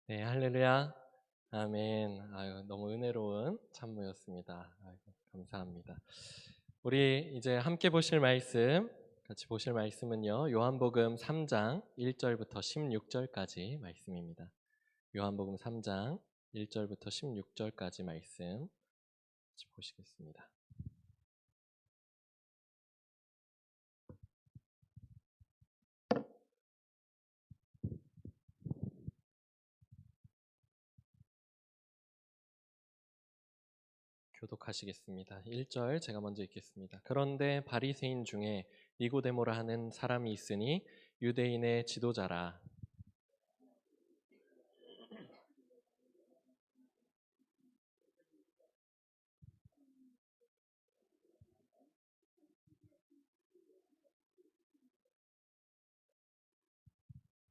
네, 할렐루야. 아멘. 아유, 너무 은혜로운 찬무였습니다. 아이고, 감사합니다. 우리 이제 함께 보실 말씀, 같이 보실 말씀은요. 요한복음 3장 1절부터 16절까지 말씀입니다. 요한복음 3장 1절부터 16절까지 말씀 같이 보시겠습니다. 교독하시겠습니다. 1절 제가 먼저 읽겠습니다. 그런데 바리새인 중에 니고데모라 하는 사람이 있으니 유대인의 지도자라.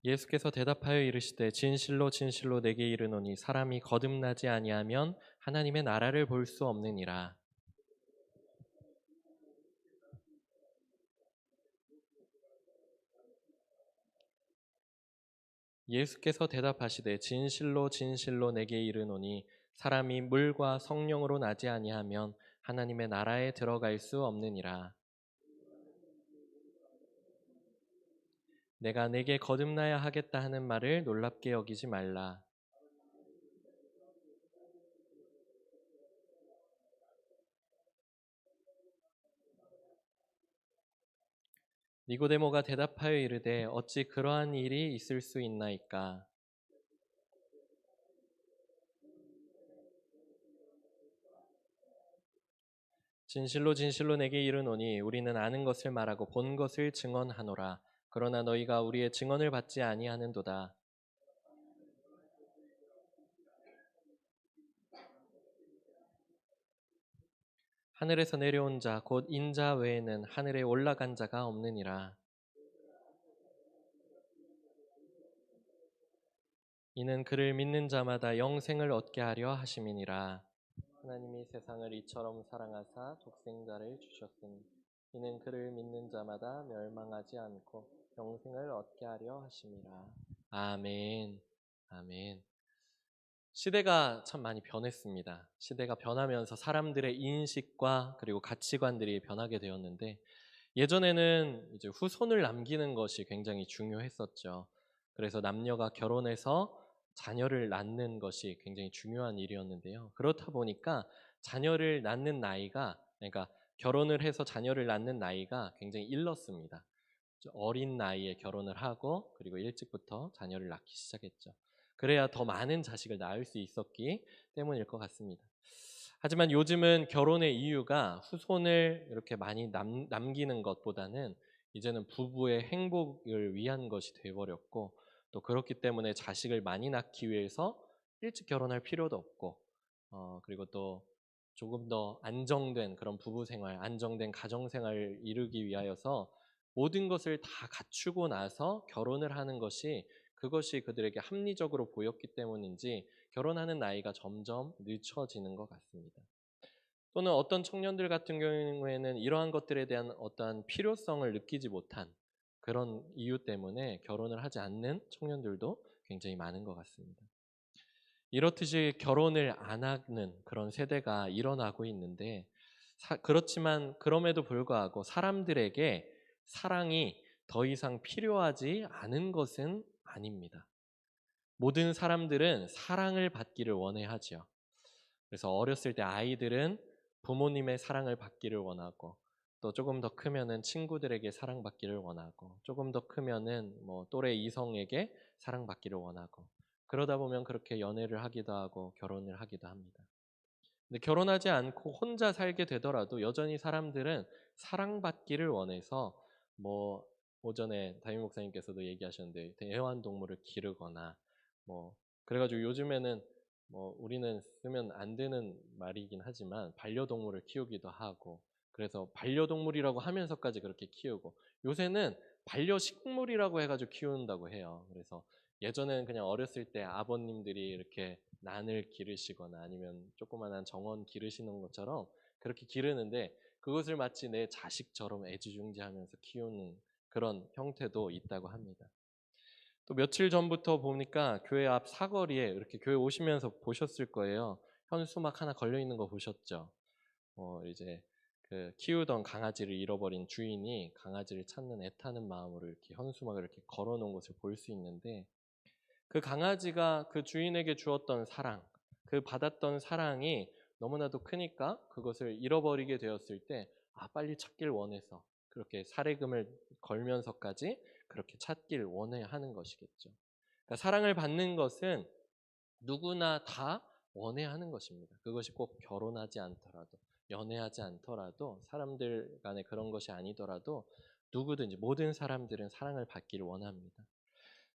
예수께서 대답하여 이르시되 진실로 진실로 내게 이르노니 사람이 거듭나지 아니하면 하나님의 나라를 볼 수 없느니라. 예수께서 대답하시되 진실로 진실로 내게 이르노니 사람이 물과 성령으로 나지 아니하면 하나님의 나라에 들어갈 수 없느니라. 내가 내게 거듭나야 하겠다 하는 말을 놀랍게 여기지 말라. 니고데모가 대답하여 이르되 어찌 그러한 일이 있을 수 있나이까. 진실로 진실로 내게 이르노니 우리는 아는 것을 말하고 본 것을 증언하노라. 그러나 너희가 우리의 증언을 받지 아니하는도다. 하늘에서 내려온 자 곧 인자 외에는 하늘에 올라간 자가 없느니라. 이는 그를 믿는 자마다 영생을 얻게 하려 하심이니라. 하나님이 세상을 이처럼 사랑하사 독생자를 주셨으니 이는 그를 믿는 자마다 멸망하지 않고 영생을 얻게 하려 하심이라. 아멘. 아멘. 시대가 참 많이 변했습니다. 시대가 변하면서 사람들의 인식과 그리고 가치관들이 변하게 되었는데 예전에는 이제 후손을 남기는 것이 굉장히 중요했었죠. 그래서 남녀가 결혼해서 자녀를 낳는 것이 굉장히 중요한 일이었는데요. 그렇다 보니까 자녀를 낳는 나이가 그러니까 결혼을 해서 자녀를 낳는 나이가 굉장히 일렀습니다. 어린 나이에 결혼을 하고 그리고 일찍부터 자녀를 낳기 시작했죠. 그래야 더 많은 자식을 낳을 수 있었기 때문일 것 같습니다. 하지만 요즘은 결혼의 이유가 후손을 이렇게 많이 남기는 것보다는 이제는 부부의 행복을 위한 것이 되어버렸고 또 그렇기 때문에 자식을 많이 낳기 위해서 일찍 결혼할 필요도 없고 그리고 또 조금 더 안정된 그런 부부 생활, 안정된 가정 생활을 이루기 위하여서 모든 것을 다 갖추고 나서 결혼을 하는 것이 그것이 그들에게 합리적으로 보였기 때문인지 결혼하는 나이가 점점 늦춰지는 것 같습니다. 또는 어떤 청년들 같은 경우에는 이러한 것들에 대한 어떠한 필요성을 느끼지 못한 그런 이유 때문에 결혼을 하지 않는 청년들도 굉장히 많은 것 같습니다. 이렇듯이 결혼을 안 하는 그런 세대가 일어나고 있는데 그렇지만 그럼에도 불구하고 사람들에게 사랑이 더 이상 필요하지 않은 것은 아닙니다. 모든 사람들은 사랑을 받기를 원해하죠. 그래서 어렸을 때 아이들은 부모님의 사랑을 받기를 원하고 또 조금 더 크면은 친구들에게 사랑받기를 원하고 조금 더 크면은 뭐 또래 이성에게 사랑받기를 원하고 그러다 보면 그렇게 연애를 하기도 하고 결혼을 하기도 합니다. 근데 결혼하지 않고 혼자 살게 되더라도 여전히 사람들은 사랑받기를 원해서 뭐 오전에 담임 목사님께서도 얘기하셨는데 애완동물을 기르거나 뭐 그래가지고 요즘에는 뭐 우리는 쓰면 안 되는 말이긴 하지만 반려동물을 키우기도 하고 그래서 반려동물이라고 하면서까지 그렇게 키우고 요새는 반려식물이라고 해가지고 키운다고 해요. 그래서 예전에는 그냥 어렸을 때 아버님들이 이렇게 난을 기르시거나 아니면 조그만한 정원 기르시는 것처럼 그렇게 기르는데 그것을 마치 내 자식처럼 애지중지하면서 키우는 그런 형태도 있다고 합니다. 또 며칠 전부터 보니까 교회 앞 사거리에 이렇게 교회 오시면서 보셨을 거예요. 현수막 하나 걸려 있는 거 보셨죠? 이제 그 키우던 강아지를 잃어버린 주인이 강아지를 찾는 애타는 마음으로 이렇게 현수막을 이렇게 걸어 놓은 것을 볼 수 있는데, 그 강아지가 그 주인에게 주었던 사랑, 그 받았던 사랑이 너무나도 크니까 그것을 잃어버리게 되었을 때 빨리 찾길 원해서 그렇게 사례금을 걸면서까지 그렇게 찾길 원해야 하는 것이겠죠. 그러니까 사랑을 받는 것은 누구나 다 원해야 하는 것입니다. 그것이 꼭 결혼하지 않더라도, 연애하지 않더라도, 사람들 간에 그런 것이 아니더라도 누구든지 모든 사람들은 사랑을 받기를 원합니다.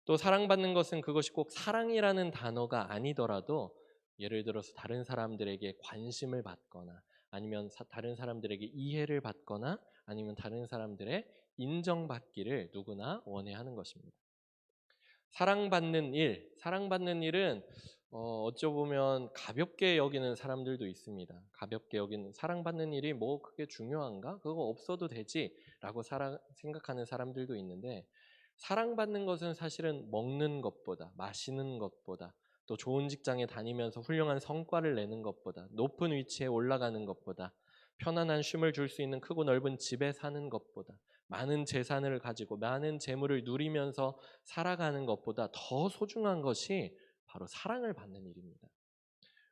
또 사랑받는 것은 그것이 꼭 사랑이라는 단어가 아니더라도, 예를 들어서 다른 사람들에게 관심을 받거나, 아니면 다른 사람들에게 이해를 받거나, 아니면 다른 사람들의 인정받기를 누구나 원해야 하는 것입니다. 사랑받는 일은 어쩌보면 가볍게 여기는 사람들도 있습니다. 가볍게 여기는, 사랑받는 일이 뭐 그게 중요한가? 그거 없어도 되지라고 생각하는 사람들도 있는데, 사랑받는 것은 사실은 먹는 것보다, 마시는 것보다, 또 좋은 직장에 다니면서 훌륭한 성과를 내는 것보다, 높은 위치에 올라가는 것보다, 편안한 쉼을 줄 수 있는 크고 넓은 집에 사는 것보다, 많은 재산을 가지고 많은 재물을 누리면서 살아가는 것보다 더 소중한 것이 바로 사랑을 받는 일입니다.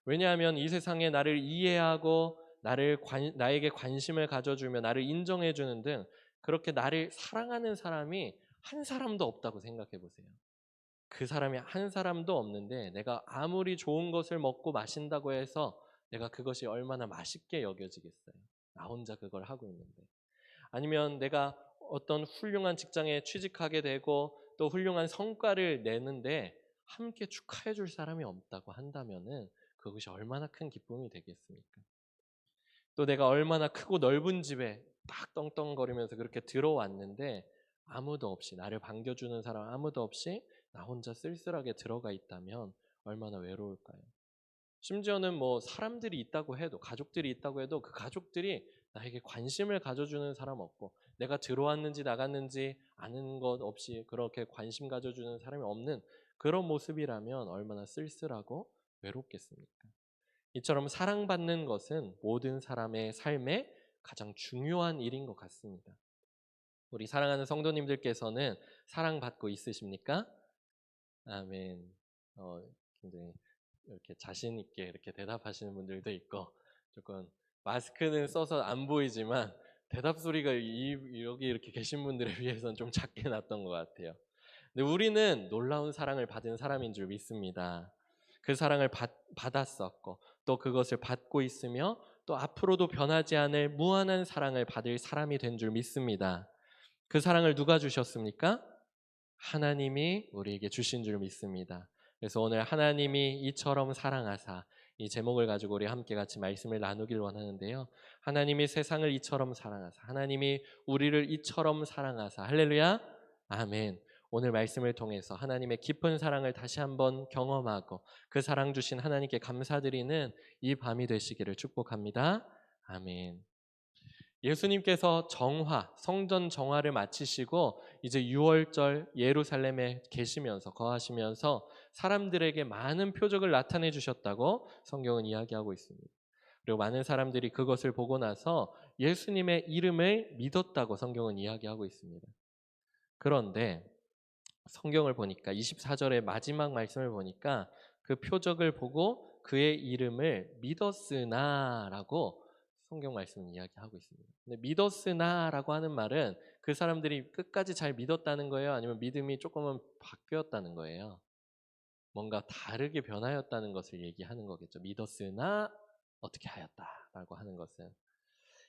왜냐하면 이 세상에 나를 이해하고 나에게 관심을 가져주며 나를 인정해주는 등 그렇게 나를 사랑하는 사람이 한 사람도 없다고 생각해 보세요. 그 사람이 한 사람도 없는데, 내가 아무리 좋은 것을 먹고 마신다고 해서 내가 그것이 얼마나 맛있게 여겨지겠어요. 나 혼자 그걸 하고 있는데. 아니면 내가 어떤 훌륭한 직장에 취직하게 되고 또 훌륭한 성과를 내는데 함께 축하해 줄 사람이 없다고 한다면은 그것이 얼마나 큰 기쁨이 되겠습니까? 또 내가 얼마나 크고 넓은 집에 딱 떵떵거리면서 그렇게 들어왔는데 아무도 없이, 나를 반겨주는 사람 아무도 없이 나 혼자 쓸쓸하게 들어가 있다면 얼마나 외로울까요? 심지어는 뭐 사람들이 있다고 해도, 가족들이 있다고 해도 그 가족들이 나에게 관심을 가져주는 사람 없고, 내가 들어왔는지 나갔는지 아는 것 없이 그렇게 관심 가져주는 사람이 없는 그런 모습이라면 얼마나 쓸쓸하고 외롭겠습니까? 이처럼 사랑받는 것은 모든 사람의 삶에 가장 중요한 일인 것 같습니다. 우리 사랑하는 성도님들께서는 사랑받고 있으십니까? 아멘. 굉장히 이렇게 자신 있게 이렇게 대답하시는 분들도 있고, 조금 마스크는 써서 안 보이지만 대답 소리가 여기 이렇게 계신 분들에 비해서는 좀 작게 났던 것 같아요. 근데 우리는 놀라운 사랑을 받은 사람인 줄 믿습니다. 그 사랑을 받았었고 또 그것을 받고 있으며 또 앞으로도 변하지 않을 무한한 사랑을 받을 사람이 된 줄 믿습니다. 그 사랑을 누가 주셨습니까? 하나님이 우리에게 주신 줄 믿습니다. 그래서 오늘 하나님이 이처럼 사랑하사, 이 제목을 가지고 우리 함께 같이 말씀을 나누길 원하는데요. 하나님이 세상을 이처럼 사랑하사, 하나님이 우리를 이처럼 사랑하사, 할렐루야, 아멘. 오늘 말씀을 통해서 하나님의 깊은 사랑을 다시 한번 경험하고 그 사랑 주신 하나님께 감사드리는 이 밤이 되시기를 축복합니다. 아멘. 예수님께서 성전 정화를 마치시고 이제 6월절 예루살렘에 계시면서, 거하시면서 사람들에게 많은 표적을 나타내 주셨다고 성경은 이야기하고 있습니다. 그리고 많은 사람들이 그것을 보고 나서 예수님의 이름을 믿었다고 성경은 이야기하고 있습니다. 그런데 성경을 보니까 24절의 마지막 말씀을 보니까 그 표적을 보고 그의 이름을 믿었으나라고 성경 말씀은 이야기하고 있습니다. 근데 믿었으나라고 하는 말은 그 사람들이 끝까지 잘 믿었다는 거예요? 아니면 믿음이 조금은 바뀌었다는 거예요? 뭔가 다르게 변하였다는 것을 얘기하는 거겠죠. 믿었으나 어떻게 하였다라고 하는 것은,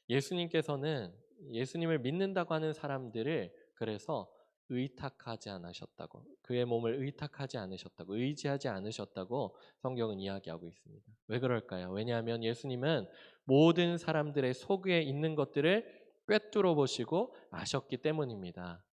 예수님께서는 예수님을 믿는다고 하는 사람들을 그래서 의탁하지 않으셨다고, 그의 몸을 의탁하지 않으셨다고, 의지하지 않으셨다고 성경은 이야기하고 있습니다. 왜 그럴까요? 왜냐하면 예수님은 모든 사람들의 속에 있는 것들을 꿰뚫어 보시고 아셨기 때문입니다.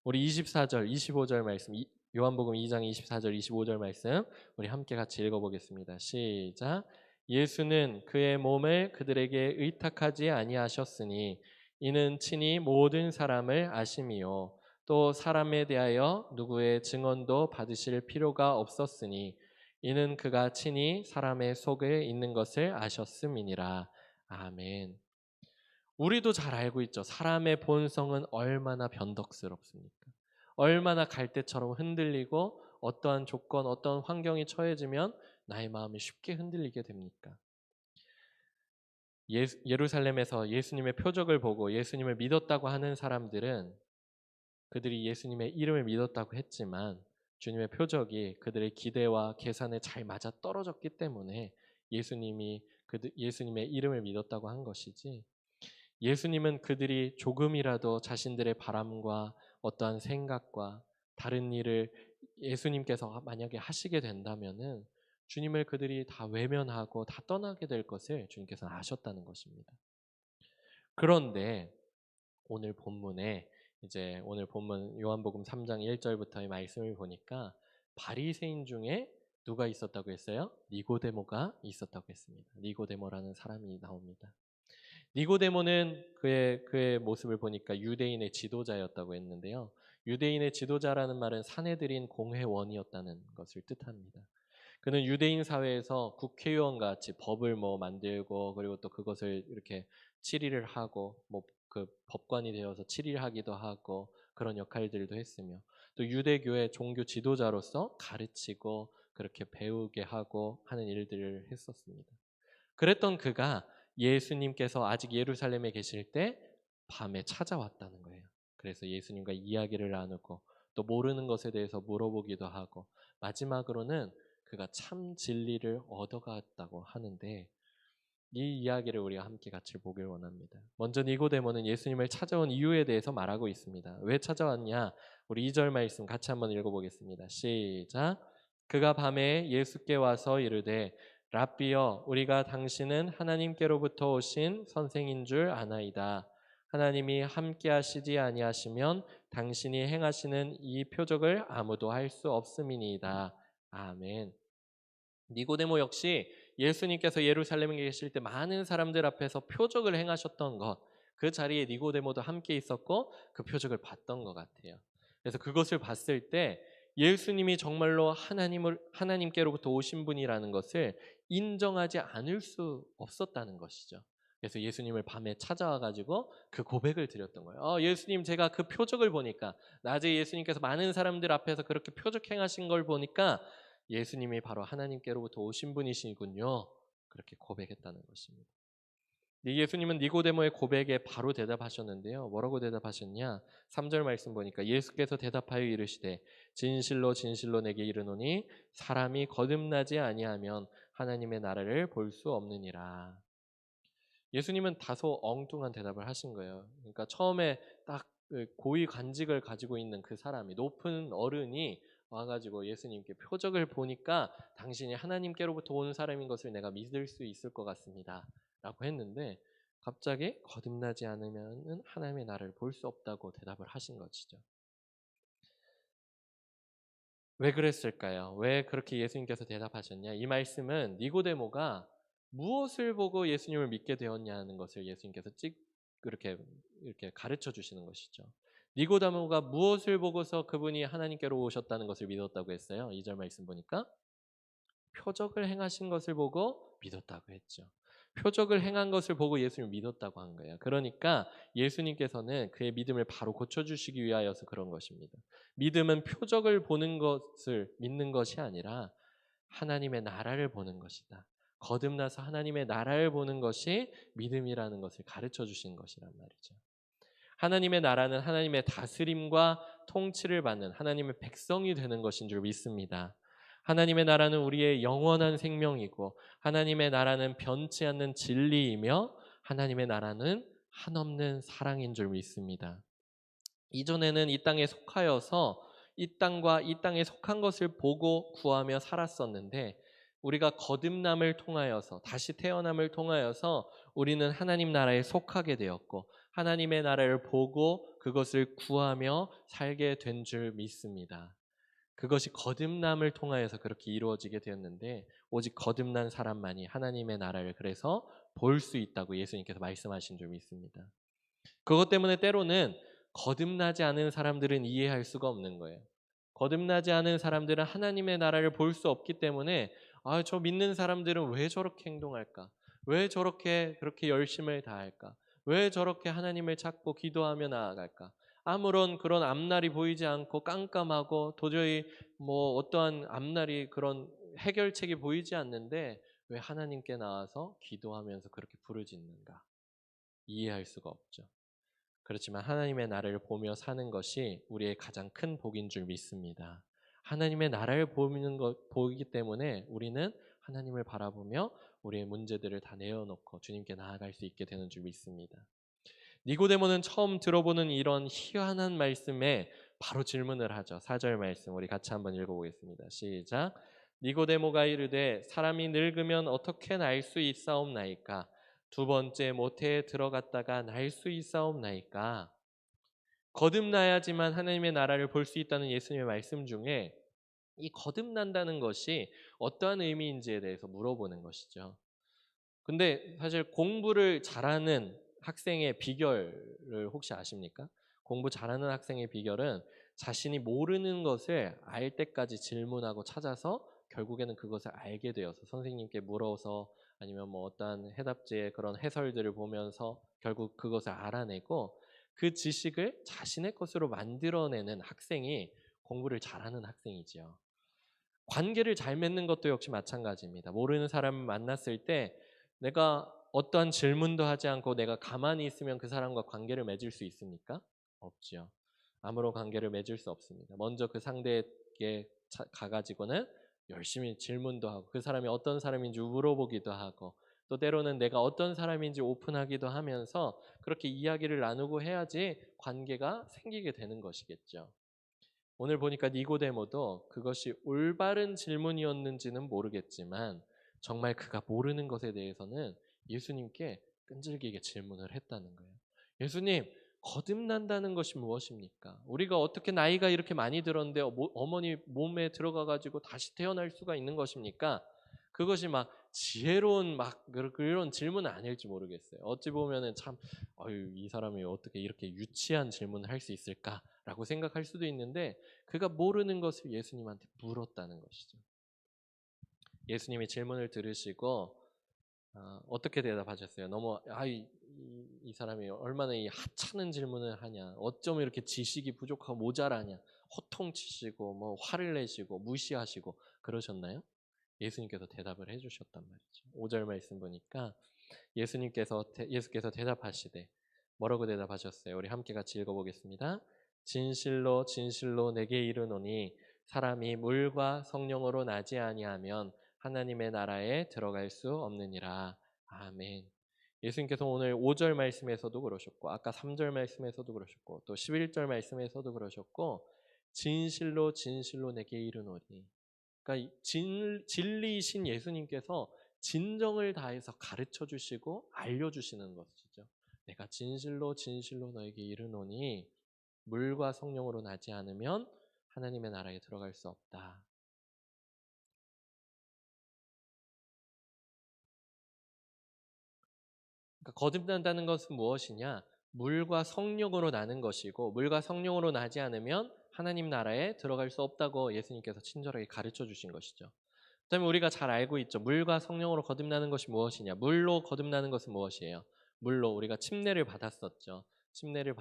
우리 24절, 25절 말씀, 요한복음 2장 24절, 25절 말씀 우리 함께 같이 읽어보겠습니다. 시작. 예수는 그의 몸을 그들에게 의탁하지 아니하셨으니 이는 친히 모든 사람을 아심이요 또 사람에 대하여 누구의 증언도 받으실 필요가 없었으니 이는 그가 친히 사람의 속에 있는 것을 아셨음이니라. 아멘. 우리도 잘 알고 있죠. 사람의 본성은 얼마나 변덕스럽습니까? 얼마나 갈대처럼 흔들리고 어떠한 조건, 어떤 환경이 처해지면 나의 마음이 쉽게 흔들리게 됩니까? 예루살렘에서 예수님의 표적을 보고 예수님을 믿었다고 하는 사람들은 그들이 예수님의 이름을 믿었다고 했지만 주님의 표적이 그들의 기대와 계산에 잘 맞아 떨어졌기 때문에 예수님의 이름을 믿었다고 한 것이지, 예수님은 그들이 조금이라도 자신들의 바람과 어떠한 생각과 다른 일을 예수님께서 만약에 하시게 된다면은 주님을 그들이 다 외면하고 다 떠나게 될 것을 주님께서는 아셨다는 것입니다. 그런데 오늘 본문 요한복음 3장 1절부터의 말씀을 보니까 바리새인 중에 누가 있었다고 했어요? 니고데모가 있었다고 했습니다. 니고데모라는 사람이 나옵니다. 니고데모는 그의 모습을 보니까 유대인의 지도자였다고 했는데요. 유대인의 지도자라는 말은 사내들인 공회원이었다는 것을 뜻합니다. 그는 유대인 사회에서 국회의원 같이 법을 만들고, 그리고 또 그것을 이렇게 질의를 하고, 그 법관이 되어서 질의하기도 하고 그런 역할들도 했으며, 또 유대교의 종교 지도자로서 가르치고 그렇게 배우게 하고 하는 일들을 했었습니다. 그랬던 그가 예수님께서 아직 예루살렘에 계실 때 밤에 찾아왔다는 거예요. 그래서 예수님과 이야기를 나누고 또 모르는 것에 대해서 물어보기도 하고, 마지막으로는 그가 참 진리를 얻어갔다고 하는데, 이 이야기를 우리가 함께 같이 보길 원합니다. 먼저 니고데모는 예수님을 찾아온 이유에 대해서 말하고 있습니다. 왜 찾아왔냐? 우리 2절 말씀 같이 한번 읽어보겠습니다. 시작. 그가 밤에 예수께 와서 이르되 랍비여, 우리가 당신은 하나님께로부터 오신 선생인 줄 아나이다. 하나님이 함께 하시지 아니하시면 당신이 행하시는 이 표적을 아무도 할 수 없음이니이다. 아멘. 니고데모 역시 예수님께서 예루살렘에 계실 때 많은 사람들 앞에서 표적을 행하셨던 것, 그 자리에 니고데모도 함께 있었고 그 표적을 봤던 것 같아요. 그래서 그것을 봤을 때 예수님이 정말로 하나님께로부터 오신 분이라는 것을 인정하지 않을 수 없었다는 것이죠. 그래서 예수님을 밤에 찾아와 가지고 그 고백을 드렸던 거예요. 예수님, 제가 그 표적을 보니까, 낮에 예수님께서 많은 사람들 앞에서 그렇게 표적 행하신 걸 보니까 예수님이 바로 하나님께로부터 오신 분이시군요. 그렇게 고백했다는 것입니다. 예수님은 니고데모의 고백에 바로 대답하셨는데요. 뭐라고 대답하셨냐? 3절 말씀 보니까 예수께서 대답하여 이르시되 진실로 진실로 내게 이르노니 사람이 거듭나지 아니하면 하나님의 나라를 볼 수 없느니라. 예수님은 다소 엉뚱한 대답을 하신 거예요. 그러니까 처음에 딱 고위 관직을 가지고 있는 그 사람이, 높은 어른이 와가지고 예수님께 표적을 보니까 당신이 하나님께로부터 온 사람인 것을 내가 믿을 수 있을 것 같습니다 라고 했는데, 갑자기 거듭나지 않으면 하나님의 나라를 볼 수 없다고 대답을 하신 것이죠. 왜 그랬을까요? 왜 그렇게 예수님께서 대답하셨냐? 이 말씀은 니고데모가 무엇을 보고 예수님을 믿게 되었냐는 것을 예수님께서 이렇게 가르쳐 주시는 것이죠. 니고데모가 무엇을 보고서 그분이 하나님께로 오셨다는 것을 믿었다고 했어요? 2절 말씀 보니까 표적을 행하신 것을 보고 믿었다고 했죠. 표적을 행한 것을 보고 예수님을 믿었다고 한 거예요. 그러니까 예수님께서는 그의 믿음을 바로 고쳐주시기 위하여서 그런 것입니다. 믿음은 표적을 보는 것을 믿는 것이 아니라 하나님의 나라를 보는 것이다. 거듭나서 하나님의 나라를 보는 것이 믿음이라는 것을 가르쳐 주신 것이란 말이죠. 하나님의 나라는 하나님의 다스림과 통치를 받는 하나님의 백성이 되는 것인 줄 믿습니다. 하나님의 나라는 우리의 영원한 생명이고, 하나님의 나라는 변치 않는 진리이며, 하나님의 나라는 한없는 사랑인 줄 믿습니다. 이전에는 이 땅에 속하여서 이 땅과 이 땅에 속한 것을 보고 구하며 살았었는데, 우리가 거듭남을 통하여서, 다시 태어남을 통하여서 우리는 하나님 나라에 속하게 되었고 하나님의 나라를 보고 그것을 구하며 살게 된 줄 믿습니다. 그것이 거듭남을 통하여서 그렇게 이루어지게 되었는데, 오직 거듭난 사람만이 하나님의 나라를 그래서 볼 수 있다고 예수님께서 말씀하신 줄 믿습니다. 그것 때문에 때로는 거듭나지 않은 사람들은 이해할 수가 없는 거예요. 거듭나지 않은 사람들은 하나님의 나라를 볼 수 없기 때문에 저 믿는 사람들은 왜 저렇게 행동할까? 왜 저렇게 그렇게 열심을 다할까? 왜 저렇게 하나님을 찾고 기도하며 나아갈까? 아무런 그런 앞날이 보이지 않고 깜깜하고 도저히 뭐 어떠한 앞날이 그런 해결책이 보이지 않는데 왜 하나님께 나와서 기도하면서 그렇게 부르짖는가? 이해할 수가 없죠. 그렇지만 하나님의 나라를 보며 사는 것이 우리의 가장 큰 복인 줄 믿습니다. 하나님의 나라를 보기 때문에 우리는 하나님을 바라보며 우리의 문제들을 다 내어놓고 주님께 나아갈 수 있게 되는 줄 믿습니다. 니고데모는 처음 들어보는 이런 희한한 말씀에 바로 질문을 하죠. 4절 말씀 우리 같이 한번 읽어보겠습니다. 시작. 니고데모가 이르되 사람이 늙으면 어떻게 날 수 있사옵나이까? 두 번째 모태에 들어갔다가 날 수 있사옵나이까? 거듭나야지만 하나님의 나라를 볼 수 있다는 예수님의 말씀 중에 이 거듭난다는 것이 어떠한 의미인지에 대해서 물어보는 것이죠. 근데 사실 공부를 잘하는 학생의 비결을 혹시 아십니까? 공부 잘하는 학생의 비결은 자신이 모르는 것을 알 때까지 질문하고 찾아서 결국에는 그것을 알게 되어서 선생님께 물어서 아니면 뭐 어떠한 해답지의 그런 해설들을 보면서 결국 그것을 알아내고 그 지식을 자신의 것으로 만들어내는 학생이 공부를 잘하는 학생이지요. 관계를 잘 맺는 것도 역시 마찬가지입니다. 모르는 사람을 만났을 때 내가 어떠한 질문도 하지 않고 내가 가만히 있으면 그 사람과 관계를 맺을 수 있습니까? 없지요. 아무런 관계를 맺을 수 없습니다. 먼저 그 상대에게 가가지고는 열심히 질문도 하고 그 사람이 어떤 사람인지 물어보기도 하고 또 때로는 내가 어떤 사람인지 오픈하기도 하면서 그렇게 이야기를 나누고 해야지 관계가 생기게 되는 것이겠죠. 오늘 보니까 니고데모도 그것이 올바른 질문이었는지는 모르겠지만 정말 그가 모르는 것에 대해서는 예수님께 끈질기게 질문을 했다는 거예요. 예수님, 거듭난다는 것이 무엇입니까? 우리가 어떻게 나이가 이렇게 많이 들었는데 어머니 몸에 들어가 가지고 다시 태어날 수가 있는 것입니까? 그것이 막 지혜로운 막 그런 질문은 아닐지 모르겠어요. 어찌 보면은 참 이 사람이 어떻게 이렇게 유치한 질문을 할 수 있을까라고 생각할 수도 있는데 그가 모르는 것을 예수님한테 물었다는 것이죠. 예수님이 질문을 들으시고 어떻게 대답하셨어요? 너무 이 사람이 얼마나 이 하찮은 질문을 하냐, 어쩜 이렇게 지식이 부족하고 모자라냐, 호통치시고 뭐 화를 내시고 무시하시고 그러셨나요? 예수님께서 대답을 해주셨단 말이죠. 5절 말씀 보니까 예수께서 대답하시되 뭐라고 대답하셨어요? 우리 함께 같이 읽어보겠습니다. 진실로 진실로 내게 이르노니 사람이 물과 성령으로 나지 아니하면 하나님의 나라에 들어갈 수 없느니라. 아멘. 예수님께서 오늘 5절 말씀에서도 그러셨고 아까 3절 말씀에서도 그러셨고 또 11절 말씀에서도 그러셨고 진실로 진실로 내게 이르노니 그러니까 진리이신 예수님께서 진정을 다해서 가르쳐 주시고 알려 주시는 것이죠. 내가 진실로 진실로 너에게 이르노니 물과 성령으로 나지 않으면 하나님의 나라에 들어갈 수 없다. 그러니까 거듭난다는 것은 무엇이냐? 물과 성령으로 나는 것이고 물과 성령으로 나지 않으면 하나님 나라에 들어갈 수 없다고 예수님께서 친절하게 가르쳐 주신 것이죠. 그다음에 우리가 잘 알고 있죠. 물과 성령으로 거듭나는 것이 무엇이냐? 물로 거듭나는 것은 무엇이에요? 물로 우리가 침례를 받았었죠. 침례를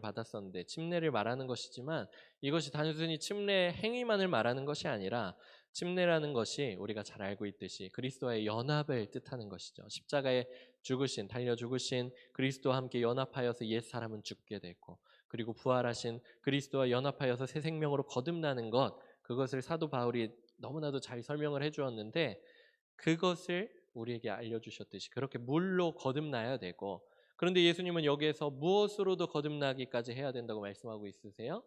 받았었는데 침례를 말하는 것이지만 이것이 단순히 침례 행위만을 말하는 것이 아니라 침례라는 것이 우리가 잘 알고 있듯이 그리스도와의 연합을 뜻하는 것이죠. 십자가에 달려 죽으신 그리스도와 함께 연합하여서 옛 사람은 죽게 되고 그리고 부활하신 그리스도와 연합하여서 새 생명으로 거듭나는 것 그것을 사도 바울이 너무나도 잘 설명을 해주었는데 그것을 우리에게 알려주셨듯이 그렇게 물로 거듭나야 되고 그런데 예수님은 여기에서 무엇으로도 거듭나기까지 해야 된다고 말씀하고 있으세요?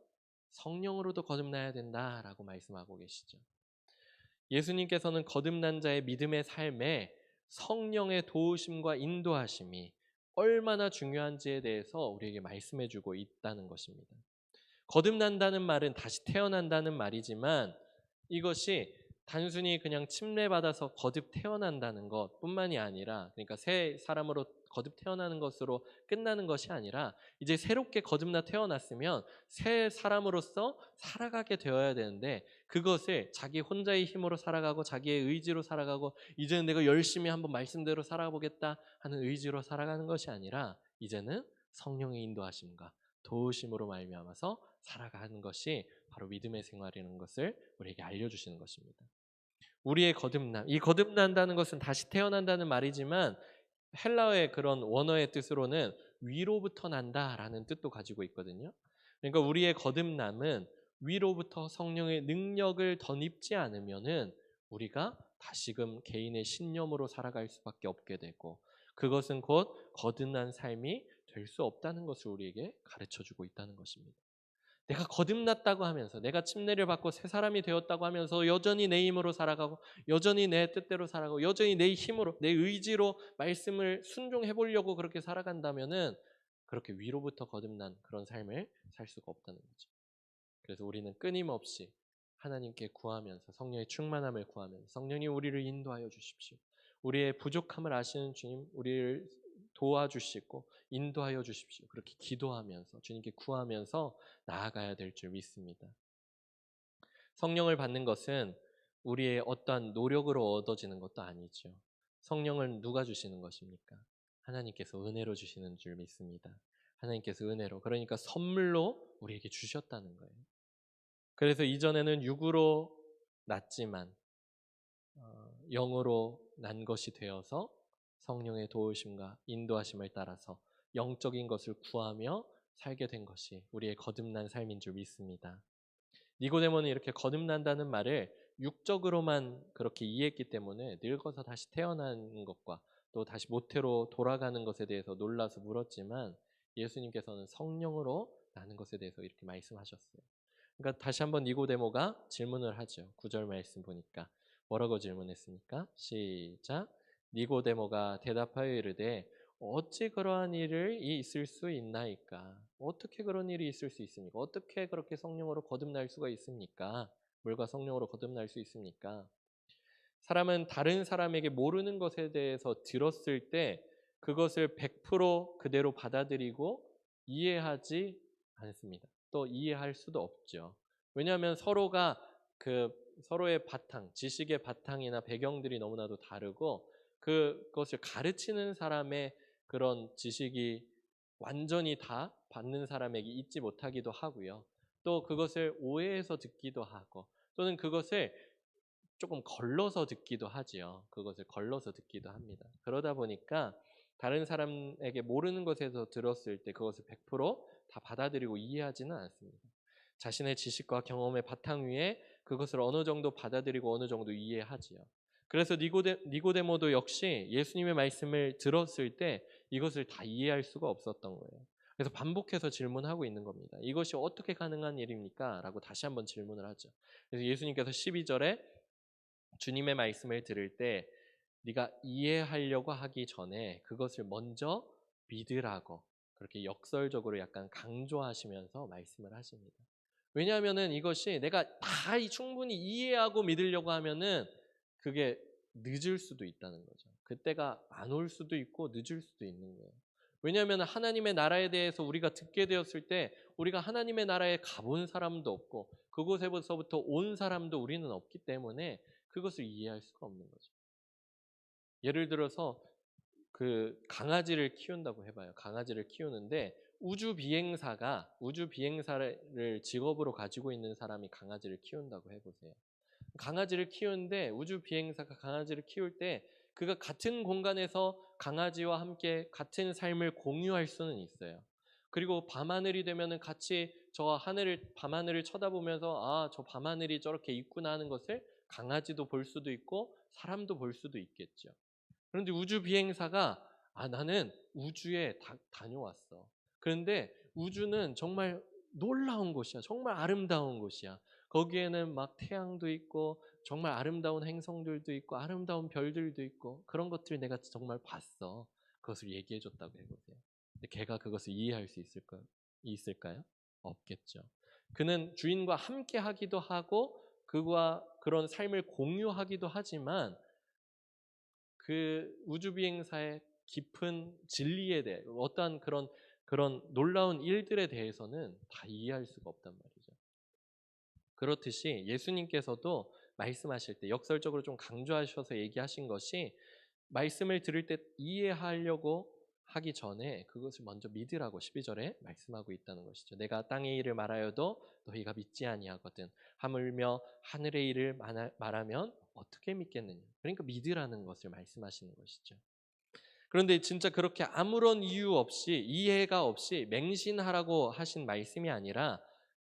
성령으로도 거듭나야 된다라고 말씀하고 계시죠. 예수님께서는 거듭난 자의 믿음의 삶에 성령의 도우심과 인도하심이 얼마나 중요한지에 대해서 우리에게 말씀해주고 있다는 것입니다. 거듭난다는 말은 다시 태어난다는 말이지만 이것이 단순히 그냥 침례받아서 거듭 태어난다는 것뿐만이 아니라, 그러니까 새 사람으로 거듭 태어나는 것으로 끝나는 것이 아니라 이제 새롭게 거듭나 태어났으면 새 사람으로서 살아가게 되어야 되는데, 그것을 자기 혼자의 힘으로 살아가고 자기의 의지로 살아가고 이제는 내가 열심히 한번 말씀대로 살아보겠다 하는 의지로 살아가는 것이 아니라, 이제는 성령의 인도하심과 도우심으로 말미암아서 살아가는 것이 바로 믿음의 생활이라는 것을 우리에게 알려주시는 것입니다. 우리의 거듭남, 이 거듭난다는 것은 다시 태어난다는 말이지만 헬라어의 그런 원어의 뜻으로는 위로부터 난다라는 뜻도 가지고 있거든요. 그러니까 우리의 거듭남은 위로부터 성령의 능력을 덧입지 않으면은 우리가 다시금 개인의 신념으로 살아갈 수밖에 없게 되고, 그것은 곧 거듭난 삶이 될 수 없다는 것을 우리에게 가르쳐주고 있다는 것입니다. 내가 거듭났다고 하면서, 내가 침례를 받고 새 사람이 되었다고 하면서 여전히 내 힘으로 살아가고 여전히 내 뜻대로 살아가고 여전히 내 힘으로, 내 의지로 말씀을 순종해 보려고 그렇게 살아간다면은 그렇게 위로부터 거듭난 그런 삶을 살 수가 없다는 거죠. 그래서 우리는 끊임없이 하나님께 구하면서, 성령의 충만함을 구하면서, 성령님 우리를 인도하여 주십시오. 우리의 부족함을 아시는 주님, 우리를 도와주시고 인도하여 주십시오. 그렇게 기도하면서, 주님께 구하면서 나아가야 될 줄 믿습니다. 성령을 받는 것은 우리의 어떠한 노력으로 얻어지는 것도 아니죠. 성령을 누가 주시는 것입니까? 하나님께서 은혜로 주시는 줄 믿습니다. 하나님께서 은혜로, 그러니까 선물로 우리에게 주셨다는 거예요. 그래서 이전에는 육으로 났지만 영으로 난 것이 되어서 성령의 도우심과 인도하심을 따라서 영적인 것을 구하며 살게 된 것이 우리의 거듭난 삶인 줄 믿습니다. 니고데모는 이렇게 거듭난다는 말을 육적으로만 그렇게 이해했기 때문에 늙어서 다시 태어나는 것과 또 다시 모태로 돌아가는 것에 대해서 놀라서 물었지만, 예수님께서는 성령으로 나는 것에 대해서 이렇게 말씀하셨어요. 그러니까 다시 한번 니고데모가 질문을 하죠. 9절 말씀 보니까 뭐라고 질문했습니까? 시작. 니고데모가 대답하여 이르되 어찌 그러한 일이 있을 수 있나이까? 어떻게 그런 일이 있을 수 있습니까? 어떻게 그렇게 성령으로 거듭날 수가 있습니까? 물과 성령으로 거듭날 수 있습니까? 사람은 다른 사람에게 모르는 것에 대해서 들었을 때 그것을 100% 그대로 받아들이고 이해하지 않습니다. 또 이해할 수도 없죠. 왜냐하면 서로가 서로의 바탕, 지식의 바탕이나 배경들이 너무나도 다르고, 그것을 가르치는 사람의 그런 지식이 완전히 다 받는 사람에게 있지 못하기도 하고요. 또 그것을 오해해서 듣기도 하고, 또는 그것을 조금 걸러서 듣기도 하지요. 그것을 걸러서 듣기도 합니다. 그러다 보니까 다른 사람에게 모르는 것에서 들었을 때 그것을 100%다 받아들이고 이해하지는 않습니다. 자신의 지식과 경험의 바탕 위에 그것을 어느 정도 받아들이고 어느 정도 이해하지요. 그래서 니고데모도 역시 예수님의 말씀을 들었을 때 이것을 다 이해할 수가 없었던 거예요. 그래서 반복해서 질문하고 있는 겁니다. 이것이 어떻게 가능한 일입니까? 라고 다시 한번 질문을 하죠. 그래서 예수님께서 12절에 주님의 말씀을 들을 때 네가 이해하려고 하기 전에 그것을 먼저 믿으라고 그렇게 역설적으로 약간 강조하시면서 말씀을 하십니다. 왜냐하면은 이것이 내가 다 충분히 이해하고 믿으려고 하면은 그게 늦을 수도 있다는 거죠. 그때가 안 올 수도 있고 늦을 수도 있는 거예요. 왜냐하면 하나님의 나라에 대해서 우리가 듣게 되었을 때 우리가 하나님의 나라에 가본 사람도 없고 그곳에서부터 온 사람도 우리는 없기 때문에 그것을 이해할 수가 없는 거죠. 예를 들어서 강아지를 키운다고 해봐요. 강아지를 키우는데 우주 비행사를 직업으로 가지고 있는 사람이 강아지를 키운다고 해보세요. 강아지를 키우는데 우주 비행사가 강아지를 키울 때 그가 같은 공간에서 강아지와 함께 같은 삶을 공유할 수는 있어요. 그리고 밤하늘이 되면은 같이 밤하늘을 쳐다보면서 저 밤하늘이 저렇게 있구나 하는 것을 강아지도 볼 수도 있고 사람도 볼 수도 있겠죠. 그런데 우주 비행사가 나는 우주에 다녀왔어. 그런데 우주는 정말 놀라운 곳이야. 정말 아름다운 곳이야. 거기에는 막 태양도 있고 정말 아름다운 행성들도 있고 아름다운 별들도 있고 그런 것들을 내가 정말 봤어. 그것을 얘기해 줬다고 해보세요. 근데 걔가 그것을 이해할 수 있을까요? 없겠죠. 그는 주인과 함께 하기도 하고 그와 그런 삶을 공유하기도 하지만 그 우주 비행사의 깊은 진리에 대해 어떠한 그런 놀라운 일들에 대해서는 다 이해할 수가 없단 말이죠. 그렇듯이 예수님께서도 말씀하실 때 역설적으로 좀 강조하셔서 얘기하신 것이 말씀을 들을 때 이해하려고 하기 전에 그것을 먼저 믿으라고 12절에 말씀하고 있다는 것이죠. 내가 땅의 일을 말하여도 너희가 믿지 아니하거든. 하물며 하늘의 일을 말하면 어떻게 믿겠느냐. 그러니까 믿으라는 것을 말씀하시는 것이죠. 그런데 진짜 그렇게 아무런 이유 없이 이해가 없이 맹신하라고 하신 말씀이 아니라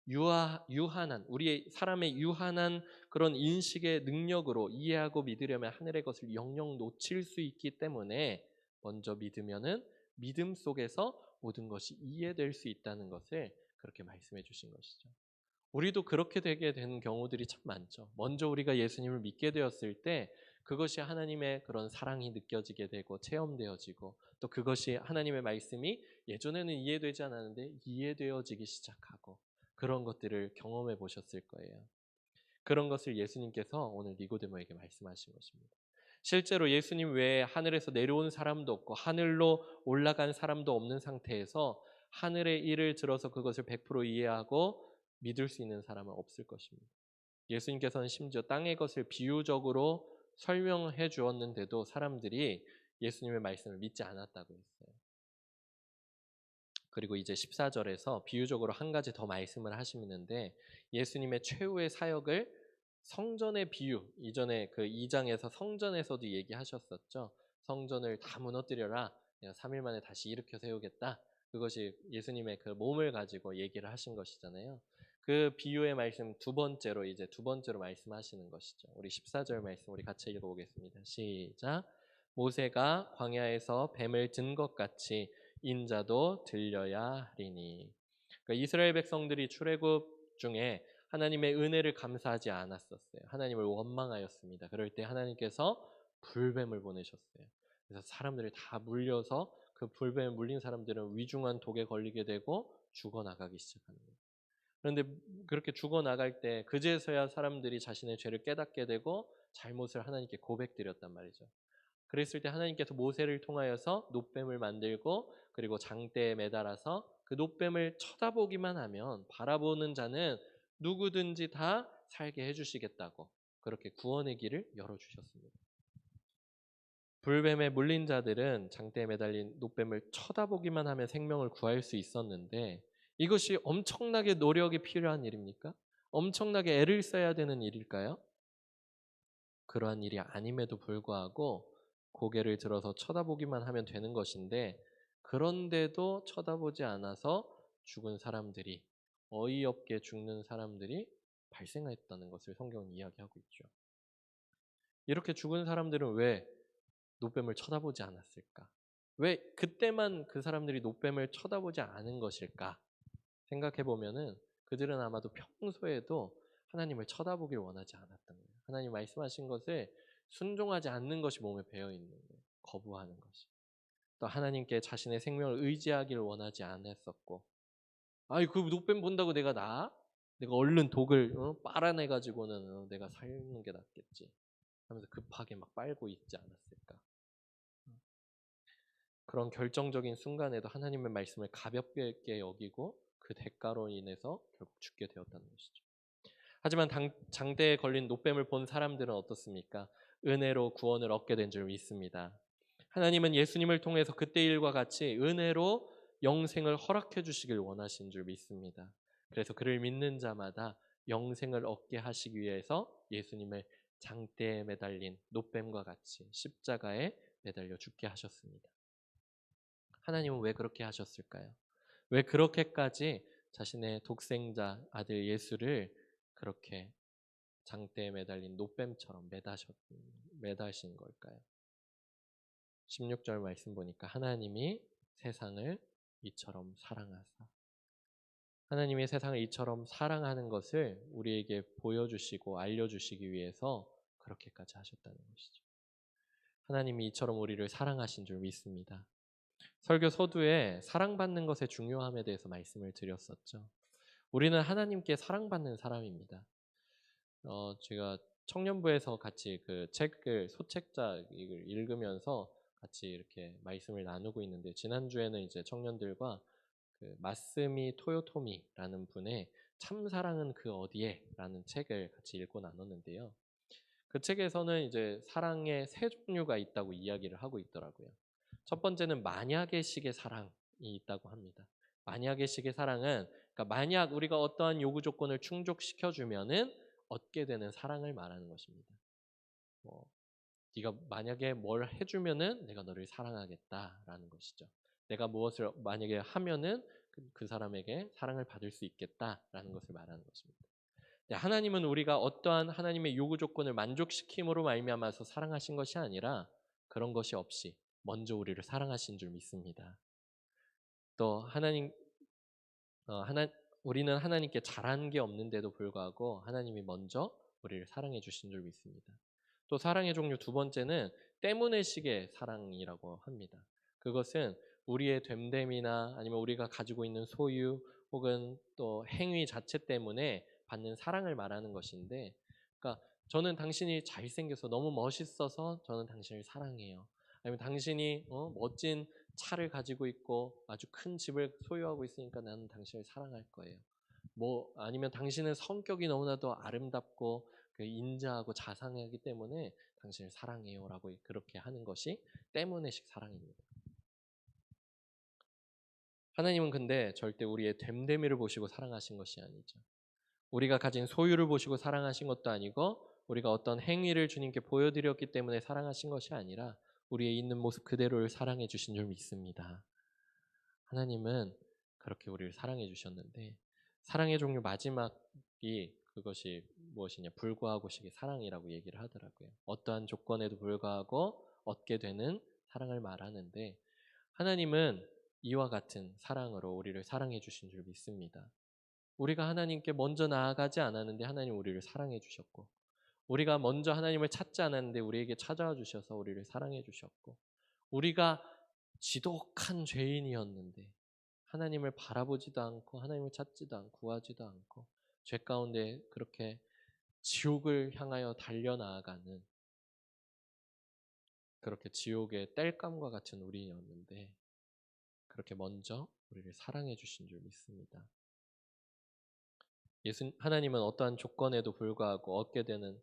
유한한 우리의 사람의 유한한 그런 인식의 능력으로 이해하고 믿으려면 하늘의 것을 영영 놓칠 수 있기 때문에 먼저 믿으면은 믿음 속에서 모든 것이 이해될 수 있다는 것을 그렇게 말씀해 주신 것이죠. 우리도 그렇게 되게 되는 경우들이 참 많죠. 먼저 우리가 예수님을 믿게 되었을 때 그것이 하나님의 그런 사랑이 느껴지게 되고 체험되어지고 또 그것이 하나님의 말씀이 예전에는 이해되지 않았는데 이해되어지기 시작하고 그런 것들을 경험해 보셨을 거예요. 그런 것을 예수님께서 오늘 니고데모에게 말씀하신 것입니다. 실제로 예수님 외에 하늘에서 내려온 사람도 없고 하늘로 올라간 사람도 없는 상태에서 하늘의 일을 들어서 그것을 100% 이해하고 믿을 수 있는 사람은 없을 것입니다. 예수님께서는 심지어 땅의 것을 비유적으로 설명해 주었는데도 사람들이 예수님의 말씀을 믿지 않았다고 했어요. 그리고 이제 14절에서 비유적으로 한 가지 더 말씀을 하시는데 예수님의 최후의 사역을 성전의 비유, 이전에 그 2장에서 성전에서도 얘기하셨었죠. 성전을 다 무너뜨려라. 내가 3일 만에 다시 일으켜 세우겠다. 그것이 예수님의 그 몸을 가지고 얘기를 하신 것이잖아요. 그 비유의 말씀 이제 두 번째로 말씀하시는 것이죠. 우리 14절 말씀 우리 같이 읽어보겠습니다. 시작. 모세가 광야에서 뱀을 든 것 같이 인자도 들려야 하리니. 그러니까 이스라엘 백성들이 출애굽 중에 하나님의 은혜를 감사하지 않았었어요. 하나님을 원망하였습니다. 그럴 때 하나님께서 불뱀을 보내셨어요. 그래서 사람들이 다 물려서 그 불뱀에 물린 사람들은 위중한 독에 걸리게 되고 죽어나가기 시작하는 거예요. 그런데 그렇게 죽어나갈 때 그제서야 사람들이 자신의 죄를 깨닫게 되고 잘못을 하나님께 고백드렸단 말이죠. 그랬을 때 하나님께서 모세를 통하여서 놋뱀을 만들고 그리고 장대에 매달아서 그 놋뱀을 쳐다보기만 하면 바라보는 자는 누구든지 다 살게 해주시겠다고 그렇게 구원의 길을 열어주셨습니다. 불뱀에 물린 자들은 장대에 매달린 놋뱀을 쳐다보기만 하면 생명을 구할 수 있었는데 이것이 엄청나게 노력이 필요한 일입니까? 엄청나게 애를 써야 되는 일일까요? 그러한 일이 아님에도 불구하고 고개를 들어서 쳐다보기만 하면 되는 것인데 그런데도 쳐다보지 않아서 죽은 사람들이 어이없게 죽는 사람들이 발생했다는 것을 성경은 이야기하고 있죠. 이렇게 죽은 사람들은 왜 놋뱀을 쳐다보지 않았을까? 왜 그때만 그 사람들이 놋뱀을 쳐다보지 않은 것일까? 생각해 보면은 그들은 아마도 평소에도 하나님을 쳐다보길 원하지 않았던 거예요. 하나님 말씀하신 것을 순종하지 않는 것이 몸에 배어 있는 거예요. 거부하는 것이. 또 하나님께 자신의 생명을 의지하기를 원하지 않았었고, 아이 그 놋뱀 본다고 내가 내가 얼른 독을 빨아내 가지고는 내가 살는 게 낫겠지. 하면서 급하게 막 빨고 있지 않았을까? 그런 결정적인 순간에도 하나님의 말씀을 가볍게 여기고 그 대가로 인해서 결국 죽게 되었다는 것이죠. 하지만 장대에 걸린 놋뱀을 본 사람들은 어떻습니까? 은혜로 구원을 얻게 된 줄 믿습니다. 하나님은 예수님을 통해서 그때 일과 같이 은혜로 영생을 허락해 주시길 원하신 줄 믿습니다. 그래서 그를 믿는 자마다 영생을 얻게 하시기 위해서 예수님을 장대에 매달린 놋뱀과 같이 십자가에 매달려 죽게 하셨습니다. 하나님은 왜 그렇게 하셨을까요? 왜 그렇게까지 자신의 독생자 아들 예수를 그렇게 장대에 매달린 놋뱀처럼 매다신 걸까요? 16절 말씀 보니까 하나님이 세상을 이처럼 사랑하사 하나님이 세상을 이처럼 사랑하는 것을 우리에게 보여주시고 알려주시기 위해서 그렇게까지 하셨다는 것이죠. 하나님이 이처럼 우리를 사랑하신 줄 믿습니다. 설교 서두에 사랑받는 것의 중요함에 대해서 말씀을 드렸었죠. 우리는 하나님께 사랑받는 사람입니다. 제가 청년부에서 같이 그 책을 소책자 이걸 읽으면서 같이 이렇게 말씀을 나누고 있는데 지난주에는 이제 청년들과 그 마스미 토요토미라는 분의 참사랑은 그 어디에라는 책을 같이 읽고 나눴는데요. 그 책에서는 이제 사랑의 세 종류가 있다고 이야기를 하고 있더라고요. 첫 번째는 만약의 식의 사랑이 있다고 합니다. 만약의 식의 사랑은 그러니까 만약 우리가 어떠한 요구 조건을 충족시켜 주면은 얻게 되는 사랑을 말하는 것입니다. 뭐 네가 만약에 뭘 해주면은 내가 너를 사랑하겠다라는 것이죠. 내가 무엇을 만약에 하면은 그 사람에게 사랑을 받을 수 있겠다라는 것을 말하는 것입니다. 하나님은 우리가 어떠한 하나님의 요구 조건을 만족시킴으로 말미암아서 사랑하신 것이 아니라 그런 것이 없이 먼저 우리를 사랑하신 줄 믿습니다. 또 우리는 하나님께 잘한 게 없는데도 불구하고 하나님이 먼저 우리를 사랑해 주신 줄 믿습니다. 또 사랑의 종류 두 번째는 때문에 식의 사랑이라고 합니다. 그것은 우리의 됨됨이나 아니면 우리가 가지고 있는 소유 혹은 또 행위 자체 때문에 받는 사랑을 말하는 것인데, 그러니까 저는 당신이 잘생겨서 너무 멋있어서 저는 당신을 사랑해요. 아니면 당신이 멋진 차를 가지고 있고 아주 큰 집을 소유하고 있으니까 나는 당신을 사랑할 거예요. 뭐 아니면 당신은 성격이 너무나도 아름답고 그 인자하고 자상하기 때문에 당신을 사랑해요라고 그렇게 하는 것이 때문에식 사랑입니다. 하나님은 근데 절대 우리의 됨됨이를 보시고 사랑하신 것이 아니죠. 우리가 가진 소유를 보시고 사랑하신 것도 아니고 우리가 어떤 행위를 주님께 보여드렸기 때문에 사랑하신 것이 아니라 우리의 있는 모습 그대로를 사랑해 주신 줄 믿습니다. 하나님은 그렇게 우리를 사랑해 주셨는데 사랑의 종류 마지막이 그것이 무엇이냐 불구하고식의 사랑이라고 얘기를 하더라고요. 어떠한 조건에도 불구하고 얻게 되는 사랑을 말하는데 하나님은 이와 같은 사랑으로 우리를 사랑해 주신 줄 믿습니다. 우리가 하나님께 먼저 나아가지 않았는데 하나님 우리를 사랑해 주셨고 우리가 먼저 하나님을 찾지 않았는데 우리에게 찾아와 주셔서 우리를 사랑해 주셨고 우리가 지독한 죄인이었는데 하나님을 바라보지도 않고 하나님을 찾지도 않고 구하지도 않고 죄 가운데 그렇게 지옥을 향하여 달려나아가는 그렇게 지옥의 땔감과 같은 우리였는데 그렇게 먼저 우리를 사랑해 주신 줄 믿습니다. 하나님은 어떠한 조건에도 불구하고 얻게 되는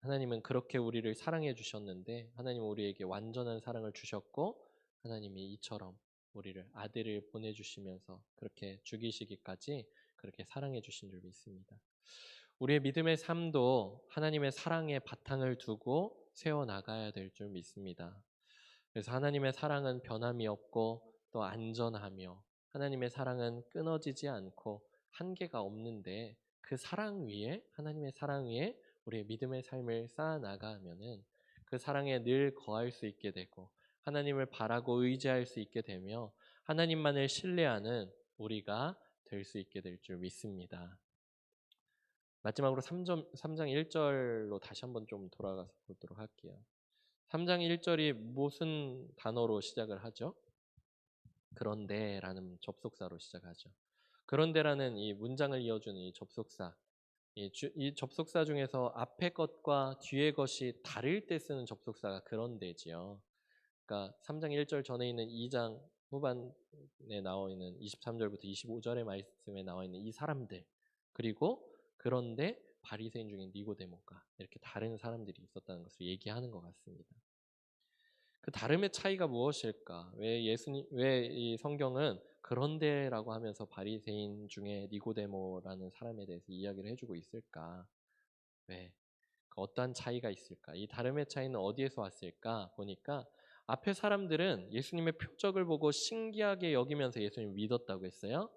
하나님은 그렇게 우리를 사랑해 주셨는데 하나님은 우리에게 완전한 사랑을 주셨고 하나님이 이처럼 우리를 아들을 보내주시면서 그렇게 죽이시기까지 그렇게 사랑해 주신 줄 믿습니다. 우리의 믿음의 삶도 하나님의 사랑의 바탕을 두고 세워나가야 될 줄 믿습니다. 그래서 하나님의 사랑은 변함이 없고 또 안전하며 하나님의 사랑은 끊어지지 않고 한계가 없는데 그 사랑 위에 하나님의 사랑 위에 우리의 믿음의 삶을 쌓아나가면은 그 사랑에 늘 거할 수 있게 되고 하나님을 바라고 의지할 수 있게 되며 하나님만을 신뢰하는 우리가 될 수 있게 될 줄 믿습니다. 마지막으로 3장 1절로 다시 한번 좀 돌아가서 보도록 할게요. 3장 1절이 무슨 단어로 시작을 하죠? 그런데라는 접속사로 시작하죠. 그런데라는 이 문장을 이어주는 이 접속사. 이 접속사 중에서 앞에 것과 뒤에 것이 다를 때 쓰는 접속사가 그런데지요. 그러니까 3장 1절 전에 있는 2장 후반에 나와 있는 23절부터 25절의 말씀에 나와 있는 이 사람들 그리고 그런데 바리새인 중에 니고데모가 이렇게 다른 사람들이 있었다는 것을 얘기하는 것 같습니다. 그 다름의 차이가 무엇일까? 왜 이 성경은 그런데라고 하면서 바리새인 중에 니고데모라는 사람에 대해서 이야기를 해주고 있을까? 왜? 어떠한 차이가 있을까? 이 다름의 차이는 어디에서 왔을까? 보니까 앞에 사람들은 예수님의 표적을 보고 신기하게 여기면서 예수님 믿었다고 했어요.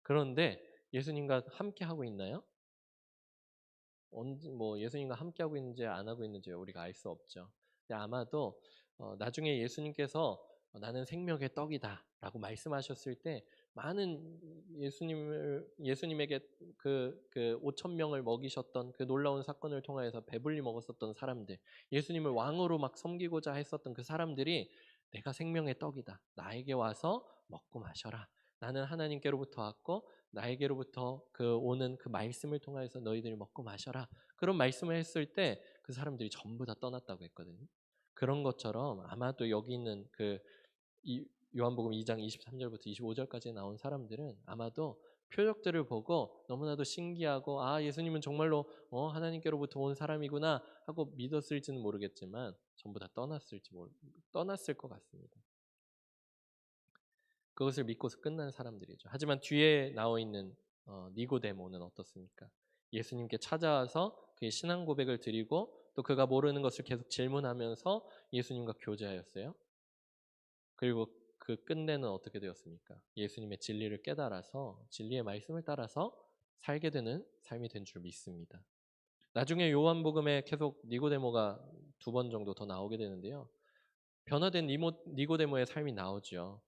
그런데 예수님과 함께 하고 있나요? 예수님과 함께 하고 있는지 안 하고 있는지 우리가 알 수 없죠. 근데 아마도 나중에 예수님께서 나는 생명의 떡이다라고 말씀하셨을 때 많은 예수님에게 그 5천 명을 먹이셨던 그 놀라운 사건을 통하여서 배불리 먹었었던 사람들, 예수님을 왕으로 막 섬기고자 했었던 그 사람들이 내가 생명의 떡이다. 나에게 와서 먹고 마셔라. 나는 하나님께로부터 왔고 나에게로부터 오는 그 말씀을 통해서 너희들이 먹고 마셔라. 그런 말씀을 했을 때 그 사람들이 전부 다 떠났다고 했거든요. 그런 것처럼 아마도 여기 있는 이 요한복음 2장 23절부터 25절까지 나온 사람들은 아마도 표적들을 보고 너무나도 신기하고 예수님은 정말로 하나님께로부터 온 사람이구나 하고 믿었을지는 모르겠지만 전부 다 떠났을 것 같습니다. 그것을 믿고서 끝난 사람들이죠. 하지만 뒤에 나와 있는 니고데모는 어떻습니까? 예수님께 찾아와서 그의 신앙 고백을 드리고 또 그가 모르는 것을 계속 질문하면서 예수님과 교제하였어요. 그리고 그 끝내는 어떻게 되었습니까? 예수님의 진리를 깨달아서 진리의 말씀을 따라서 살게 되는 삶이 된 줄 믿습니다. 나중에 요한복음에 계속 니고데모가 2번 정도 더 나오게 되는데요. 변화된 니고데모의 삶이 나오죠.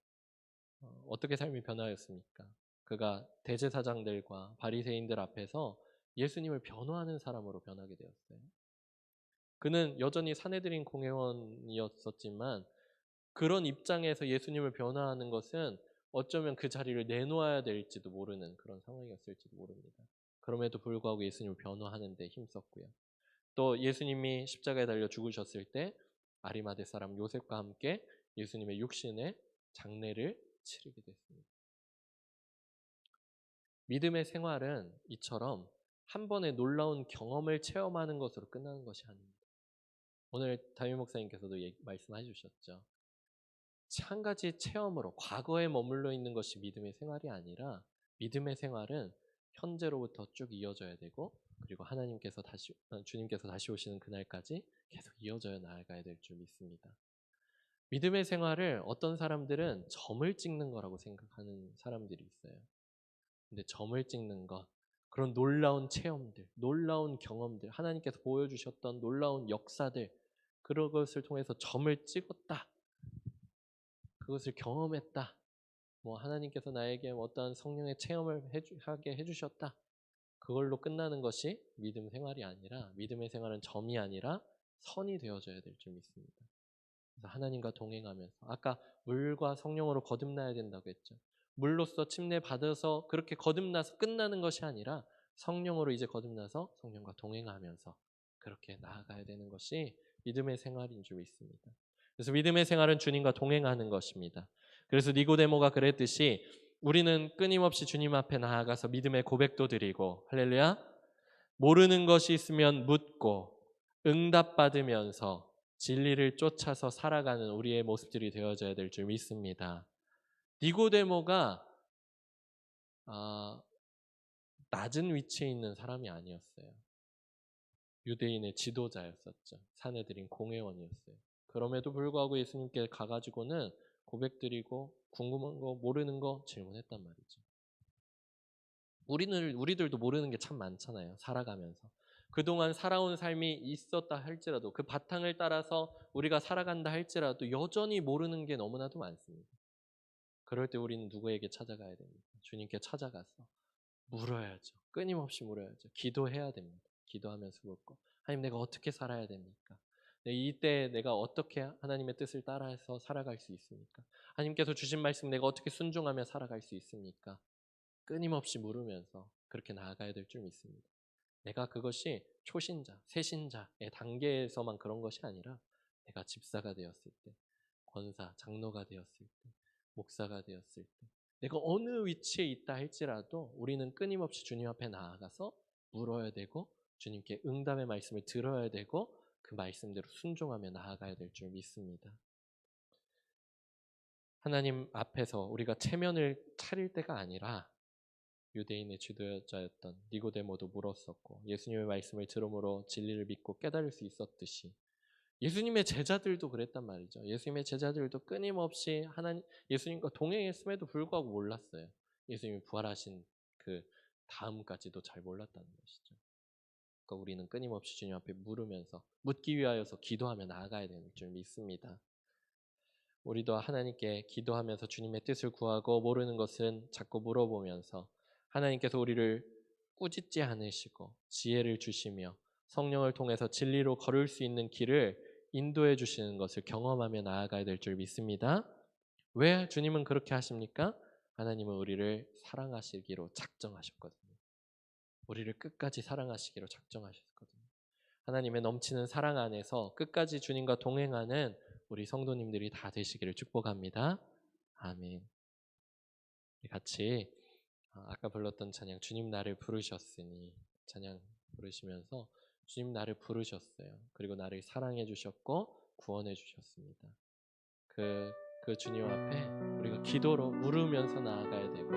어떻게 삶이 변화했습니까? 그가 대제사장들과 바리새인들 앞에서 예수님을 변호하는 사람으로 변하게 되었어요. 그는 여전히 사내들인 공회원이었었지만 그런 입장에서 예수님을 변화하는 것은 어쩌면 그 자리를 내놓아야 될지도 모르는 그런 상황이었을지도 모릅니다. 그럼에도 불구하고 예수님을 변호하는 데 힘썼고요. 또 예수님이 십자가에 달려 죽으셨을 때 아리마대 사람 요셉과 함께 예수님의 육신의 장례를 치르게 됐습니다. 믿음의 생활은 이처럼 한 번의 놀라운 경험을 체험하는 것으로 끝나는 것이 아닙니다. 오늘 담임 목사님께서도 말씀해 주셨죠. 한 가지 체험으로 과거에 머물러 있는 것이 믿음의 생활이 아니라 믿음의 생활은 현재로부터 쭉 이어져야 되고 그리고 주님께서 다시 오시는 그날까지 계속 이어져 나아가야 될 줄 믿습니다. 믿음의 생활을 어떤 사람들은 점을 찍는 거라고 생각하는 사람들이 있어요. 근데 점을 찍는 것, 그런 놀라운 체험들, 놀라운 경험들, 하나님께서 보여주셨던 놀라운 역사들, 그런 것을 통해서 점을 찍었다. 그것을 경험했다. 하나님께서 나에게 어떠한 성령의 체험을 하게 해주셨다. 그걸로 끝나는 것이 믿음 생활이 아니라 믿음의 생활은 점이 아니라 선이 되어져야 될 줄 믿습니다. 그래서 하나님과 동행하면서 아까 물과 성령으로 거듭나야 된다고 했죠. 물로써 침례 받아서 그렇게 거듭나서 끝나는 것이 아니라 성령으로 이제 거듭나서 성령과 동행하면서 그렇게 나아가야 되는 것이 믿음의 생활인 줄 믿습니다. 그래서 믿음의 생활은 주님과 동행하는 것입니다. 그래서 니고데모가 그랬듯이 우리는 끊임없이 주님 앞에 나아가서 믿음의 고백도 드리고 할렐루야 모르는 것이 있으면 묻고 응답받으면서 진리를 쫓아서 살아가는 우리의 모습들이 되어져야 될 줄 믿습니다. 니고데모가 낮은 위치에 있는 사람이 아니었어요. 유대인의 지도자였었죠. 사내들인 공회원이었어요. 그럼에도 불구하고 예수님께 가가지고는 고백드리고 궁금한 거 모르는 거 질문했단 말이죠. 우리들도 모르는 게 참 많잖아요. 살아가면서. 그동안 살아온 삶이 있었다 할지라도 그 바탕을 따라서 우리가 살아간다 할지라도 여전히 모르는 게 너무나도 많습니다. 그럴 때 우리는 누구에게 찾아가야 됩니까? 주님께 찾아가서 물어야죠. 끊임없이 물어야죠. 기도해야 됩니다. 기도하면서 묻고 하나님 내가 어떻게 살아야 됩니까? 이때 내가 어떻게 하나님의 뜻을 따라서 살아갈 수 있습니까? 하나님께서 주신 말씀 내가 어떻게 순종하며 살아갈 수 있습니까? 끊임없이 물으면서 그렇게 나아가야 될 줄 믿습니다. 내가 그것이 초신자, 새신자의 단계에서만 그런 것이 아니라 내가 집사가 되었을 때, 권사, 장로가 되었을 때, 목사가 되었을 때 내가 어느 위치에 있다 할지라도 우리는 끊임없이 주님 앞에 나아가서 물어야 되고 주님께 응답의 말씀을 들어야 되고 그 말씀대로 순종하며 나아가야 될 줄 믿습니다. 하나님 앞에서 우리가 체면을 차릴 때가 아니라 유대인의 지도자였던 니고데모도 물었었고 예수님의 말씀을 들음으로 진리를 믿고 깨달을 수 있었듯이 예수님의 제자들도 그랬단 말이죠. 예수님의 제자들도 끊임없이 예수님과 동행했음에도 불구하고 몰랐어요. 예수님이 부활하신 그 다음까지도 잘 몰랐다는 것이죠. 그러니까 우리는 끊임없이 주님 앞에 물으면서 묻기 위하여서 기도하며 나아가야 되는 줄 믿습니다. 우리도 하나님께 기도하면서 주님의 뜻을 구하고 모르는 것은 자꾸 물어보면서 하나님께서 우리를 꾸짖지 않으시고 지혜를 주시며 성령을 통해서 진리로 걸을 수 있는 길을 인도해 주시는 것을 경험하며 나아가야 될 줄 믿습니다. 왜 주님은 그렇게 하십니까? 하나님은 우리를 사랑하시기로 작정하셨거든요. 우리를 끝까지 사랑하시기로 작정하셨거든요. 하나님의 넘치는 사랑 안에서 끝까지 주님과 동행하는 우리 성도님들이 다 되시기를 축복합니다. 아멘. 우리 같이 아까 불렀던 찬양 주님 나를 부르셨으니 찬양 부르시면서 주님 나를 부르셨어요. 그리고 나를 사랑해 주셨고 구원해 주셨습니다. 그 주님 앞에 우리가 기도로 물으면서 나아가야 되고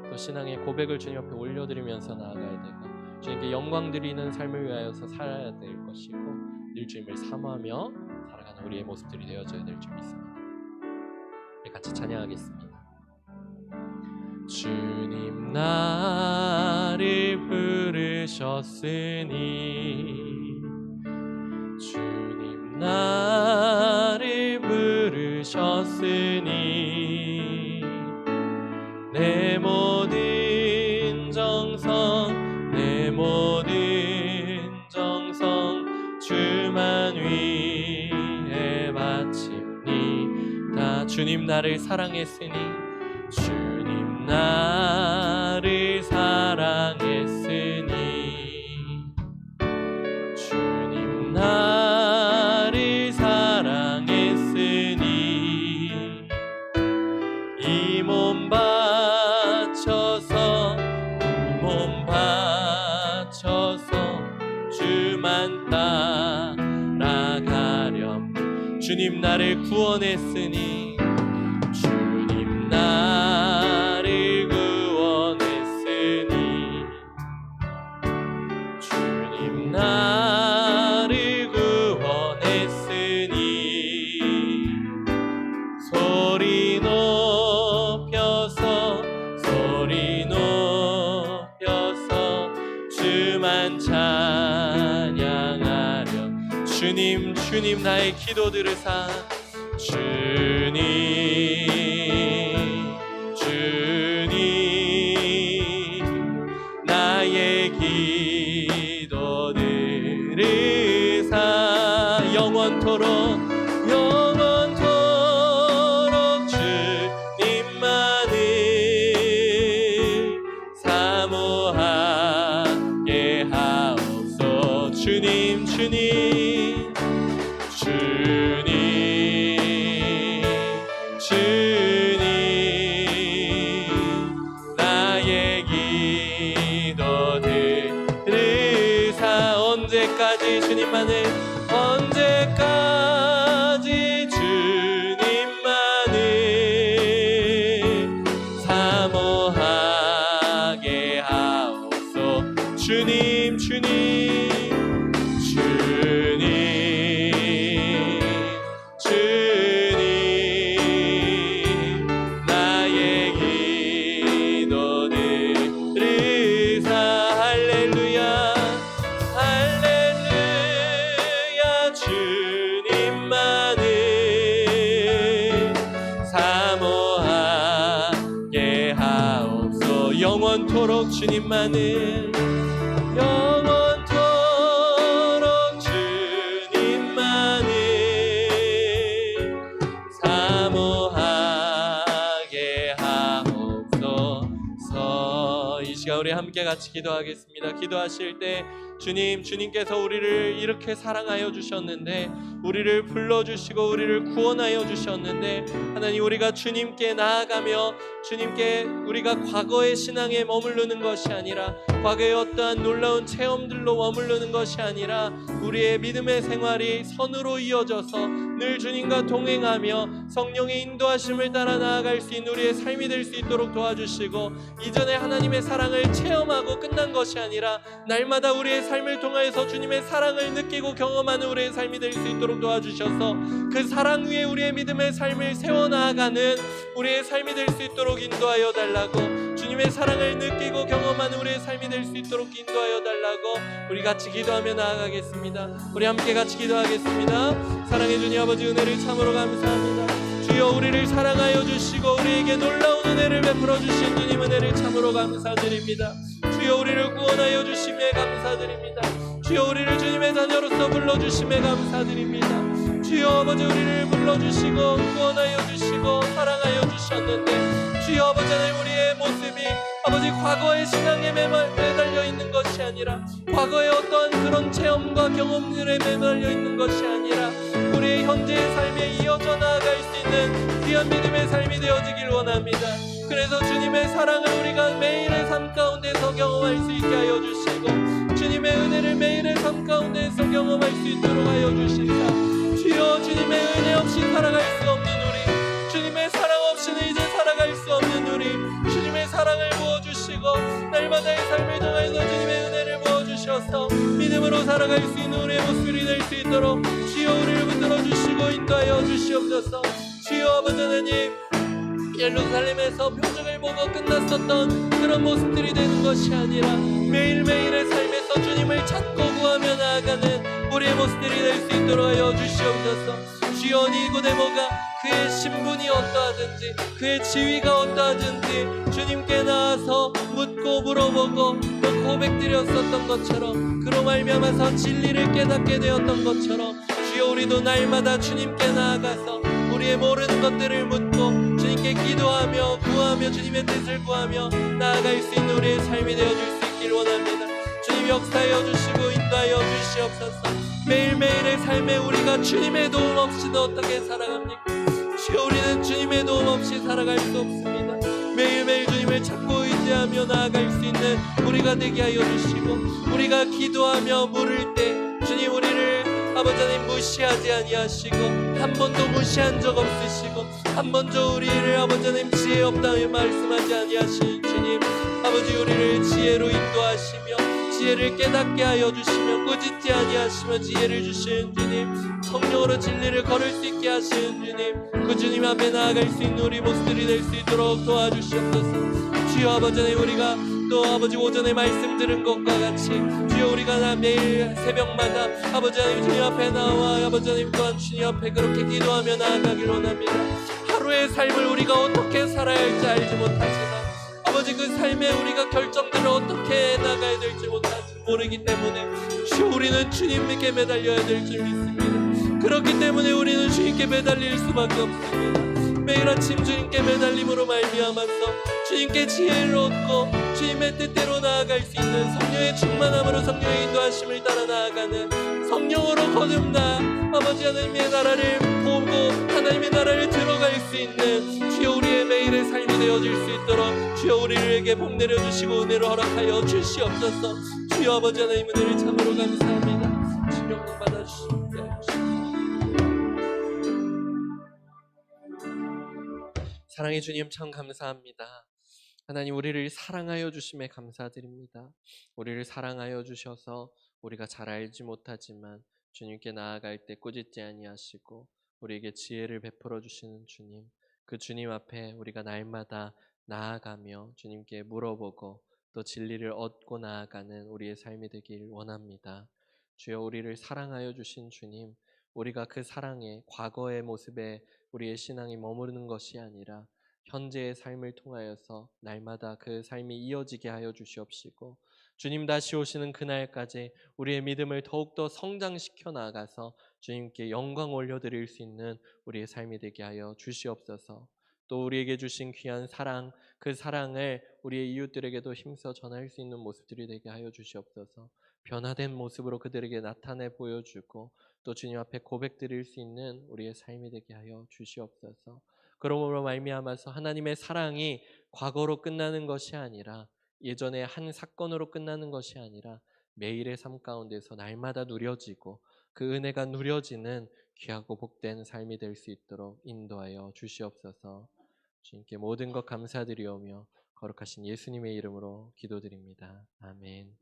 또 신앙의 고백을 주님 앞에 올려드리면서 나아가야 되고 주님께 영광 드리는 삶을 위하여서 살아야 될 것이고 늘 주님을 사모하며 살아가는 우리의 모습들이 되어져야 될 줄 믿습니다. 우리 같이 찬양하겠습니다. 주님 나를 부르셨으니 주님 나를 부르셨으니 내 모든 정성 내 모든 정성 주만 위해 바칩니다. 주님 나를 사랑했으니 주님 나를 사랑했으니 주님 나를 사랑했으니 이 몸 바쳐서 주만 따라가렴. 주님 나를 구원했으니 주님 나를 구원했으니 주님 나를 구원했으니 소리 높여서 주만 찬양하렴. 주님 나의 기도 들으사 주님 나의 기도 들으사 영원토록 주님만을 사모하게 하옵소. 주님 나의 기도 들으사 언제까지 주님만을 사모하게 하옵소. 주님 나의 기도 들으사 할렐루야 주님만을 사모하게 하옵소. 영원토록 주님만을 사모하게 하옵소서. 이 시간 우리 함께 같이 기도하겠습니다. 기도하실 때 주님께서 우리를 이렇게 사랑하여 주셨는데 우리를 불러주시고 우리를 구원하여 주셨는데 하나님 우리가 주님께 나아가며 주님께 우리가 과거의 신앙에 머무르는 것이 아니라 과거의 어떠한 놀라운 체험들로 머무르는 것이 아니라 우리의 믿음의 생활이 선으로 이어져서 늘 주님과 동행하며 성령의 인도하심을 따라 나아갈 수 있는 우리의 삶이 될 수 있도록 도와주시고 이전에 하나님의 사랑을 체험하고 끝난 것이 아니라 날마다 우리의 삶을 통하여서 주님의 사랑을 느끼고 경험하는 우리의 삶이 될 수 있도록 도와주셔서 그 사랑 위에 우리의 믿음의 삶을 세워나가는 우리의 삶이 될 수 있도록 인도하여 달라고 주님의 사랑을 느끼고 경험하는 우리의 삶이 될 수 있도록 인도하여 달라고 우리 같이 기도하며 나아가겠습니다. 우리 함께 같이 기도하겠습니다. 사랑해 주님 아버지 은혜를 참으로 감사합니다. 주여 우리를 사랑하여 주시고 우리에게 놀라운 은혜를 베풀어 주신 주님 은혜를 참으로 감사드립니다. 주여 우리를 구원하여 주심에 감사드립니다. 주여 우리를 주님의 자녀로서 불러주심에 감사드립니다. 주여 아버지 우리를 불러주시고 구원하여 주시고 사랑하여 주셨는데 주여 아버지 하나님, 우리의 모습이 아버지 과거의 신앙에 매달려 있는 것이 아니라, 과거의 어떠한 그런 체험과 경험들에 매달려 있는 것이 아니라, 우리의 현재의 삶에 이어져 나아갈 수 있는 귀한 믿음의 삶이 되어지길 원합니다. 그래서 주님의 사랑을 우리가 매일의 삶 가운데서 경험할 수 있게 하여 주시고, 주님의 은혜를 매일의 삶 가운데서 경험할 수 있도록 하여 주시사, 주여 주님의 은혜 없이 살아갈 수 없는 우리, 주님의 사랑 없이는 이제 살아갈 수 없는 우리, 주님의 사랑을 부어주시고 날마다의 삶을 통해서 주님의 은혜를 부어주셔서 믿음으로 살아갈 수 있는 우리의 모습이 될 수 있도록 주여 우리를 붙들어 주시고 인도하여 주시옵소서. 주여 아버지 하나님, 예루살렘에서 표적을 보고 끝났었던 그런 모습들이 되는 것이 아니라, 매일매일의 삶에서 주님을 찾고 구하며 나아가는 우리의 모습들이 될 수 있도록 하여 주시옵소서. 주여 니고데모가 그의 신분이 어떠하든지, 그의 지위가 어떠하든지 주님께 나와서 묻고 물어보고 또 고백드렸었던 것처럼, 그로 말미암아서 진리를 깨닫게 되었던 것처럼, 주여 우리도 날마다 주님께 나아가서 우리의 모르는 것들을 묻고 주님께 기도하며 구하며 주님의 뜻을 구하며 나아갈 수 있는 우리의 삶이 되어줄 수 있기를 원합니다. 주님 역사하여 주시고 인도하여 주시옵소서. 매일매일의 삶에 우리가 주님의 도움 없이는 어떻게 살아갑니까? 주여 우리는 주님의 도움 없이 살아갈 수 없습니다. 매일매일 주님을 찾고 의지하며 나아갈 수 있는 우리가 되게 하여 주시고, 우리가 기도하며 물을 때 주님 우리를 아버지 하나님 무시하지 아니하시고, 한 번도 무시한 적 없으시고, 한 번도 우리를 아버지 하나님 지혜 없다며 말씀하지 아니하시는 주님, 아버지 우리를 지혜로 인도하시며 지혜를 깨닫게 하여 주시며 꾸짖지 아니하시며 지혜를 주시는 주님, 성령으로 진리를 걸을 수 있게 하시는 주님, 그 주님 앞에 나아갈 수 있는 우리 모습들이 될 수 있도록 도와주시옵소서. 주여 아버지 하나님, 우리가 또 아버지 오전에 말씀 들은 것과 같이 주여 우리가 매일 새벽마다 아버지 하나님 주님 앞에 나와 아버지 하나님 또한 주님 앞에 그렇게 기도하며 나아가길 원합니다. 하루의 삶을 우리가 어떻게 살아야 할지 알지 못하지만 아버지 그 삶에 우리가 결정들을 어떻게 나가야 될지 모르기 때문에 주여 우리는 주님께 매달려야 될 줄 믿습니다. 그렇기 때문에 우리는 주님께 매달릴 수밖에 없습니다. 매일 아침 주님께 매달림으로 말미암아서 주님께 지혜를 얻고 주님의 뜻대로 나아갈 수 있는 성령의 충만함으로 성령의 인도하심을 따라 나아가는, 성령으로 거듭나 아버지 하나님의 나라를 보고 하나님의 나라를 들어갈 수 있는 주여 우리의 매일의 삶이 되어질 수 있도록 주여 우리에게 복 내려주시고 은혜로 허락하여 주시옵소서. 주여 아버지 하나님 은혜를 참으로 감사합니다. 주님 영광 받아주시옵소서. 사랑의 주님 참 감사합니다. 하나님 우리를 사랑하여 주심에 감사드립니다. 우리를 사랑하여 주셔서 우리가 잘 알지 못하지만 주님께 나아갈 때 꾸짖지 아니하시고 우리에게 지혜를 베풀어 주시는 주님, 그 주님 앞에 우리가 날마다 나아가며 주님께 물어보고 또 진리를 얻고 나아가는 우리의 삶이 되길 원합니다. 주여 우리를 사랑하여 주신 주님, 우리가 그 사랑에 과거의 모습에 우리의 신앙이 머무르는 것이 아니라 현재의 삶을 통하여서 날마다 그 삶이 이어지게 하여 주시옵시고, 주님 다시 오시는 그날까지 우리의 믿음을 더욱더 성장시켜 나가서 주님께 영광 올려드릴 수 있는 우리의 삶이 되게 하여 주시옵소서. 또 우리에게 주신 귀한 사랑, 그 사랑을 우리의 이웃들에게도 힘써 전할 수 있는 모습들이 되게 하여 주시옵소서. 변화된 모습으로 그들에게 나타내 보여주고 또 주님 앞에 고백드릴 수 있는 우리의 삶이 되게 하여 주시옵소서. 그러므로 말미암아서 하나님의 사랑이 과거로 끝나는 것이 아니라, 예전에 한 사건으로 끝나는 것이 아니라 매일의 삶 가운데서 날마다 누려지고 그 은혜가 누려지는 귀하고 복된 삶이 될 수 있도록 인도하여 주시옵소서. 주님께 모든 것 감사드리오며 거룩하신 예수님의 이름으로 기도드립니다. 아멘.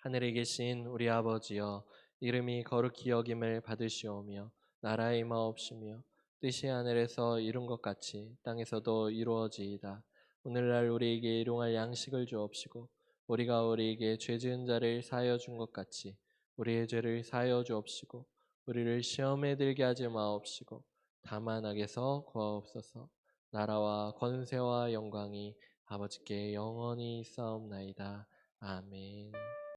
하늘에 계신 우리 아버지여, 이름이 거룩히 여김을 받으시오며 나라의 임하옵시며 뜻이 하늘에서 이룬 것 같이 땅에서도 이루어지이다. 오늘날 우리에게 일용할 양식을 주옵시고 우리가 우리에게 죄 지은 자를 사하여 준 것 같이 우리의 죄를 사하여 주옵시고 우리를 시험에 들게 하지 마옵시고 다만 악에서 구하옵소서. 나라와 권세와 영광이 아버지께 영원히 있사옵나이다. 아멘.